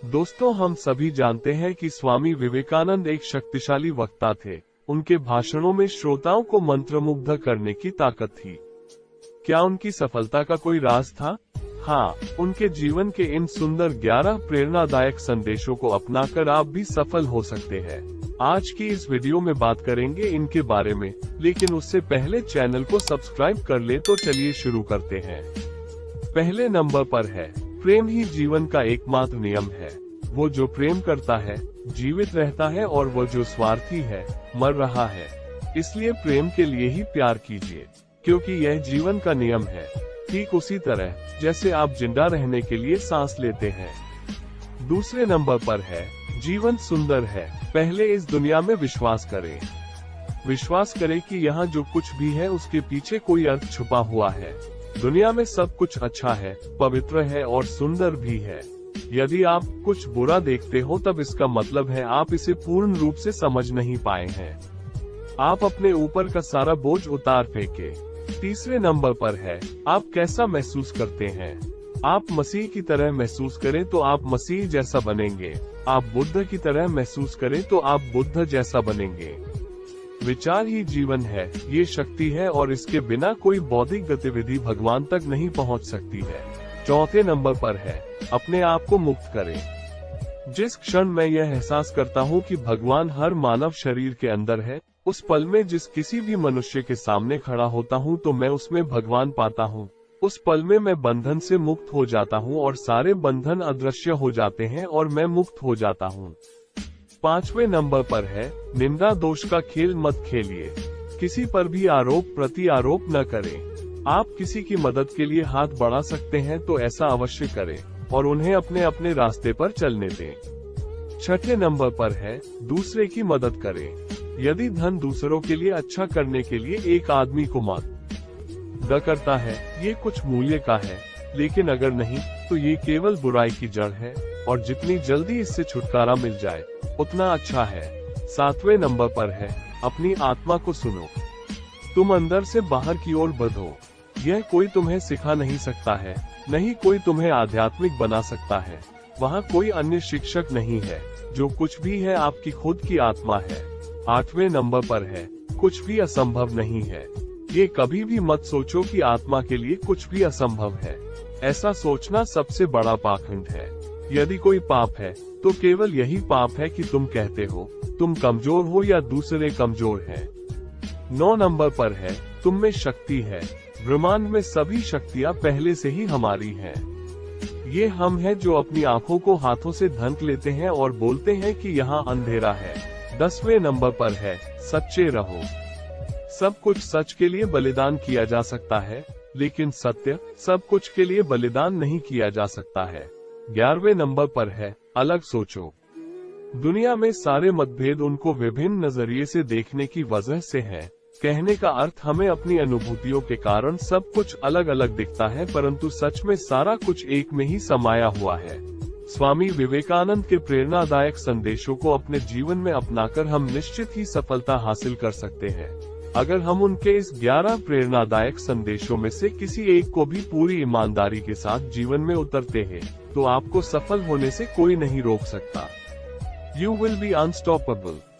दोस्तों, हम सभी जानते हैं कि स्वामी विवेकानंद एक शक्तिशाली वक्ता थे। उनके भाषणों में श्रोताओं को मंत्रमुग्ध करने की ताकत थी। क्या उनकी सफलता का कोई राज था? हाँ, उनके जीवन के इन सुंदर 11 प्रेरणादायक संदेशों को अपनाकर आप भी सफल हो सकते हैं। आज की इस वीडियो में बात करेंगे इनके बारे में, लेकिन उससे पहले चैनल को सब्सक्राइब कर ले। तो चलिए शुरू करते हैं। पहले नंबर पर है, प्रेम ही जीवन का एकमात्र नियम है। वो जो प्रेम करता है जीवित रहता है, और वो जो स्वार्थी है मर रहा है। इसलिए प्रेम के लिए ही प्यार कीजिए, क्योंकि यह जीवन का नियम है। ठीक उसी तरह जैसे आप जिंदा रहने के लिए सांस लेते हैं। दूसरे नंबर पर है, जीवन सुंदर है। पहले इस दुनिया में विश्वास करें। विश्वास करें कि यहाँ जो कुछ भी है उसके पीछे कोई अर्थ छुपा हुआ है। दुनिया में सब कुछ अच्छा है, पवित्र है और सुंदर भी है। यदि आप कुछ बुरा देखते हो तब इसका मतलब है आप इसे पूर्ण रूप से समझ नहीं पाए हैं। आप अपने ऊपर का सारा बोझ उतार फेंके। तीसरे नंबर पर है, आप कैसा महसूस करते हैं। आप मसीह की तरह महसूस करें तो आप मसीह जैसा बनेंगे। आप बुद्ध की तरह महसूस करें तो आप बुद्ध जैसा बनेंगे। विचार ही जीवन है, ये शक्ति है, और इसके बिना कोई बौद्धिक गतिविधि भगवान तक नहीं पहुंच सकती है। चौथे नंबर पर है, अपने आप को मुक्त करें। जिस क्षण मैं यह एहसास करता हूं कि भगवान हर मानव शरीर के अंदर है, उस पल में जिस किसी भी मनुष्य के सामने खड़ा होता हूं तो मैं उसमें भगवान पाता हूं। उस पल में मैं बंधन से मुक्त हो जाता हूं और सारे बंधन अदृश्य हो जाते हैं और मैं मुक्त हो जाता हूं। पांचवें नंबर पर है, निंदा दोष का खेल मत खेलिए। किसी पर भी आरोप प्रति आरोप न करें। आप किसी की मदद के लिए हाथ बढ़ा सकते हैं तो ऐसा अवश्य करें और उन्हें अपने अपने रास्ते पर चलने दें। छठे नंबर पर है, दूसरे की मदद करें। यदि धन दूसरों के लिए अच्छा करने के लिए एक आदमी को मदद करता है, ये कुछ मूल्य का है, लेकिन अगर नहीं तो ये केवल बुराई की जड़ है, और जितनी जल्दी इससे छुटकारा मिल जाए उतना अच्छा है। सातवें नंबर पर है, अपनी आत्मा को सुनो। तुम अंदर से बाहर की ओर बढ़ो। यह कोई तुम्हें सिखा नहीं सकता है, नहीं कोई तुम्हें आध्यात्मिक बना सकता है। वहाँ कोई अन्य शिक्षक नहीं है। जो कुछ भी है आपकी खुद की आत्मा है। आठवें नंबर पर है, कुछ भी असंभव नहीं है। ये कभी भी मत सोचो कि आत्मा के लिए कुछ भी असंभव है। ऐसा सोचना सबसे बड़ा पाखंड है। यदि कोई पाप है तो केवल यही पाप है कि तुम कहते हो तुम कमजोर हो या दूसरे कमजोर हैं। 9 नंबर पर है, तुम में शक्ति है। ब्रह्मांड में सभी शक्तियाँ पहले से ही हमारी हैं। ये हम हैं जो अपनी आंखों को हाथों से ढंक लेते हैं और बोलते हैं कि यहाँ अंधेरा है। 10वें नंबर पर है, सच्चे रहो। सब कुछ सच के लिए बलिदान किया जा सकता है, लेकिन सत्य सब कुछ के लिए बलिदान नहीं किया जा सकता है। 11वें नंबर पर है, अलग सोचो। दुनिया में सारे मतभेद उनको विभिन्न नजरिए से देखने की वजह से है। कहने का अर्थ हमें अपनी अनुभूतियों के कारण सब कुछ अलग अलग दिखता है, परंतु सच में सारा कुछ एक में ही समाया हुआ है। स्वामी विवेकानंद के प्रेरणादायक संदेशों को अपने जीवन में अपनाकर हम निश्चित ही सफलता हासिल कर सकते हैं। अगर हम उनके इस 11 प्रेरणादायक संदेशों में से किसी एक को भी पूरी ईमानदारी के साथ जीवन में उतरते हैं, तो आपको सफल होने से कोई नहीं रोक सकता। You will be unstoppable.